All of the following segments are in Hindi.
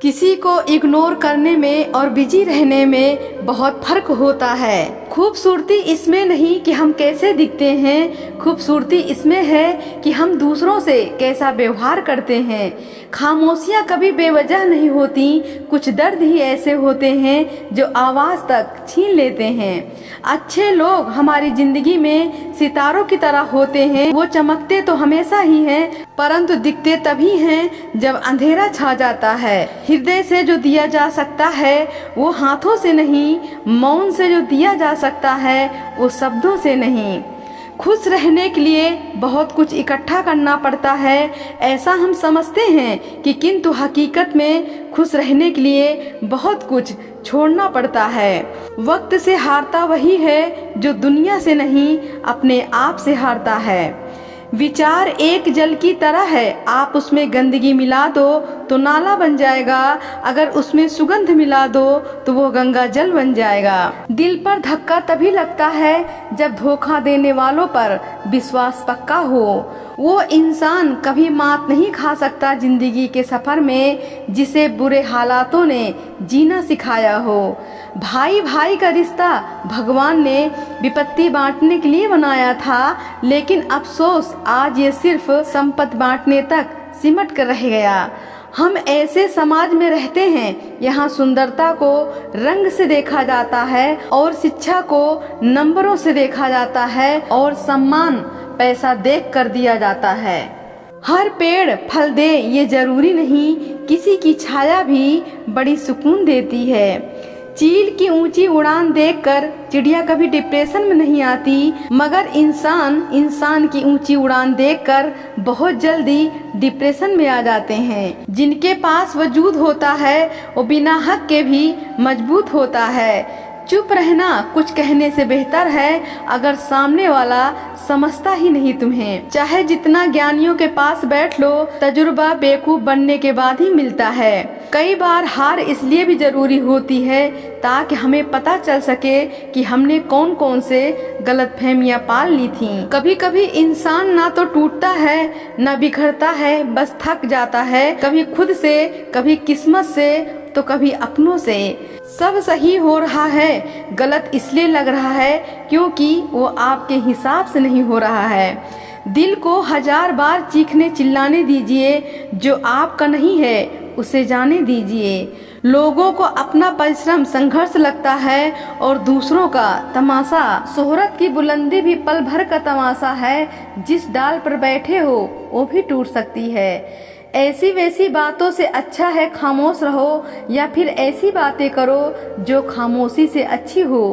किसी को इग्नोर करने में और बिजी रहने में बहुत फर्क होता है। खूबसूरती इसमें नहीं कि हम कैसे दिखते हैं, खूबसूरती इसमें है कि हम दूसरों से कैसा व्यवहार करते हैं। खामोशियाँ कभी बेवजह नहीं होती, कुछ दर्द ही ऐसे होते हैं जो आवाज़ तक छीन लेते हैं। अच्छे लोग हमारी जिंदगी में सितारों की तरह होते हैं। वो चमकते तो हमेशा ही हैं, परंतु दिखते तभी हैं जब अंधेरा छा जाता है। हृदय से जो दिया जा सकता है वो हाथों से नहीं, मौन से जो दिया जा सकता है वो शब्दों से नहीं। खुश रहने के लिए बहुत कुछ इकट्ठा करना पड़ता है, ऐसा हम समझते हैं कि किंतु हकीकत में खुश रहने के लिए बहुत कुछ छोड़ना पड़ता है। वक्त से हारता वही है जो दुनिया से नहीं, अपने आप से हारता है। विचार एक जल की तरह है, आप उसमें गंदगी मिला दो तो नाला बन जाएगा, अगर उसमें सुगंध मिला दो तो वो गंगा जल बन जाएगा। दिल पर धक्का तभी लगता है जब धोखा देने वालों पर विश्वास पक्का हो। वो इंसान कभी मात नहीं खा सकता जिंदगी के सफर में जिसे बुरे हालातों ने जीना सिखाया हो। भाई भाई का रिश्ता भगवान ने विपत्ति बांटने के लिए बनाया था, लेकिन अफसोस आज ये सिर्फ संपत्ति बांटने तक सिमट कर रह गया। हम ऐसे समाज में रहते हैं यहाँ सुंदरता को रंग से देखा जाता है और शिक्षा को नंबरों से देखा जाता है और सम्मान पैसा देख कर दिया जाता है। हर पेड़ फल दे ये जरूरी नहीं, किसी की छाया भी बड़ी सुकून देती है। चील की ऊंची उड़ान देखकर चिड़िया कभी डिप्रेशन में नहीं आती, मगर इंसान की ऊंची उड़ान देखकर बहुत जल्दी डिप्रेशन में आ जाते हैं। जिनके पास वजूद होता है वो बिना हक के भी मजबूत होता है। चुप रहना कुछ कहने से बेहतर है अगर सामने वाला समझता ही नहीं तुम्हें। चाहे जितना ज्ञानियों के पास बैठ लो, तजुर्बा बेवकूफ बनने के बाद ही मिलता है। कई बार हार इसलिए भी जरूरी होती है ताकि हमें पता चल सके कि हमने कौन कौन से गलतफहमियां पाल ली थी। कभी कभी इंसान ना तो टूटता है ना बिखरता है, बस थक जाता है, कभी खुद से, कभी किस्मत से, तो कभी अपनों से। सब सही हो रहा है, गलत इसलिए लग रहा है क्योंकि वो आपके हिसाब से नहीं हो रहा है। दिल को 1000 बार चीखने चिल्लाने दीजिए, जो आपका नहीं है उसे जाने दीजिए। लोगों को अपना परिश्रम संघर्ष लगता है और दूसरों का तमाशा शोहरत की बुलंदी भी पल भर का तमाशा है। जिस डाल पर बैठे हो वो भी टूट सकती है। ऐसी वैसी बातों से अच्छा है खामोश रहो, या फिर ऐसी बातें करो जो खामोशी से अच्छी हो।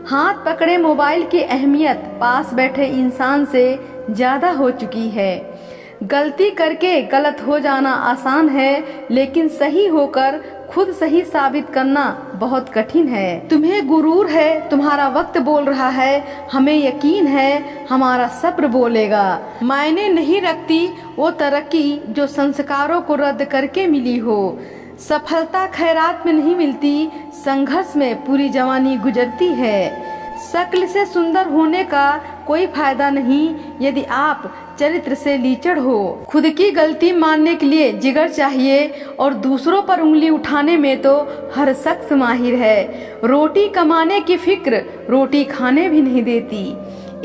हाथ पकड़े मोबाइल की अहमियत पास बैठे इंसान से ज़्यादा हो चुकी है। गलती करके गलत हो जाना आसान है, लेकिन सही होकर खुद सही साबित करना बहुत कठिन है। तुम्हें गुरूर है, तुम्हारा वक्त बोल रहा है, हमें यकीन है हमारा सब्र बोलेगा। मायने नहीं रखती वो तरक्की जो संस्कारों को रद्द करके मिली हो। सफलता खैरात में नहीं मिलती, संघर्ष में पूरी जवानी गुजरती है। शक्ल से सुंदर होने का कोई फायदा नहीं यदि आप चरित्र से लीचड़ हो। खुद की गलती मानने के लिए जिगर चाहिए और दूसरों पर उंगली उठाने में तो हर शख्स माहिर है। रोटी कमाने की फिक्र रोटी खाने भी नहीं देती।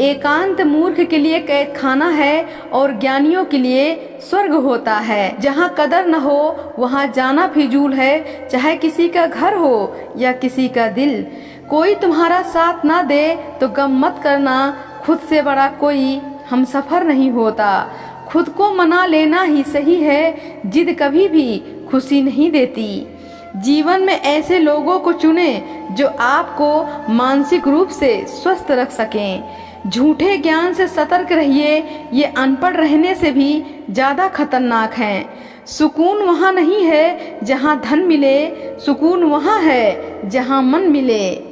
एकांत मूर्ख के लिए कैद खाना है और ज्ञानियों के लिए स्वर्ग होता है। जहाँ कदर न हो वहाँ जाना फिजूल है, चाहे किसी का घर हो या किसी का दिल। कोई तुम्हारा साथ ना दे तो गम मत करना, खुद से बड़ा कोई हम सफर नहीं होता। खुद को मना लेना ही सही है, जिद कभी भी खुशी नहीं देती। जीवन में ऐसे लोगों को चुने जो आपको मानसिक रूप से स्वस्थ रख सकें। झूठे ज्ञान से सतर्क रहिए, ये अनपढ़ रहने से भी ज़्यादा खतरनाक हैं। सुकून वहाँ नहीं है जहाँ धन मिले, सुकून वहाँ है जहाँ मन मिले।